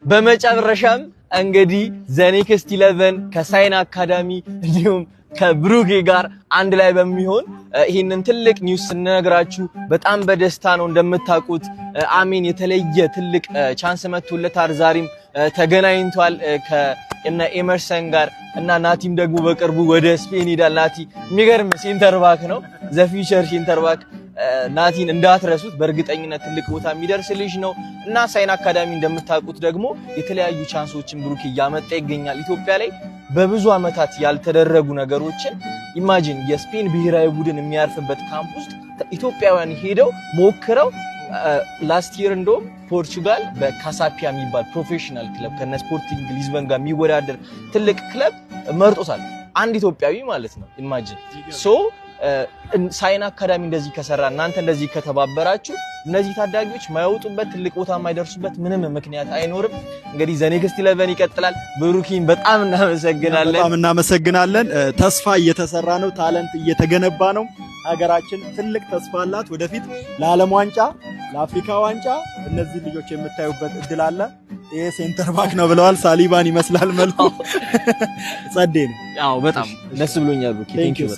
በመጨረሻም እንግዲህ ዘኔክስት 11 ከሳይን አካዳሚ እንዲሁም ከብሩኬ ጋር አንድ ላይ በሚሆን ይሄንን ትልቅ ኒውስ ስንነግራችሁ በጣም በደስታ ነው። እንደምታውቁት አሜን የተለየ ትልቅ ቻንስ መጥቶለታል። ዛሬም ተገናኝቷል ከእነ ኤመርሰን ጋር እና ናቲም ደግሞ በቅርቡ ወደ ስፔን ሄዳል። ናቲ የሚገርም ሴንተር ባክ ነው፣ ዘ ፊውቸር ሴንተር ባክ። ናቲን እንዳትረሱት፣ በእርግጠኝነት ትልቅ ቦታ የሚደርስ ልጅ ነው እና ሳይን አካዳሚ እንደምታውቁት ደግሞ የተለያዩ ቻንሶችን ብሩኬ እያመጣ ይገኛል። ኢትዮጵያ ላይ በብዙ አመታት ያልተደረጉ ነገሮችን ኢማጂን የስፔን ብሔራዊ ቡድን የሚያርፍበት ካምፕ ውስጥ ኢትዮጵያውያን ሄደው ሞክረው ላስት ይር እንደውም ፖርቹጋል በካሳፒያ የሚባል ፕሮፌሽናል ክለብ ከነ ስፖርቲንግ ሊዝበን ጋር የሚወዳደር ትልቅ ክለብ መርጦታል። አንድ ኢትዮጵያዊ ማለት ነው። ኢማጂን ሶ ሳይን አካዳሚ እንደዚህ ከሰራ እናንተ እንደዚህ ከተባበራችሁ እነዚህ ታዳጊዎች ማይወጡበት ትልቅ ቦታ ማይደርሱበት ምንም ምክንያት አይኖርም። እንግዲህ ዘኔክስት 11 ይቀጥላል። ብሩኪን በጣም እናመሰግናለን። ተስፋ እየተሰራ ነው፣ ታለንት እየተገነባ ነው። ሀገራችን ትልቅ ተስፋ አላት። ወደፊት ለዓለም ዋንጫ፣ ለአፍሪካ ዋንጫ እነዚህ ልጆች የምታዩበት እድል አለ። ይሄ ሴንተር ባክ ነው ብለዋል። ሳሊባን ይመስላል መልኩ። ጸዴ ነው። አዎ በጣም ደስ ብሎኛል ብሩኪ። ቴንክ ዩ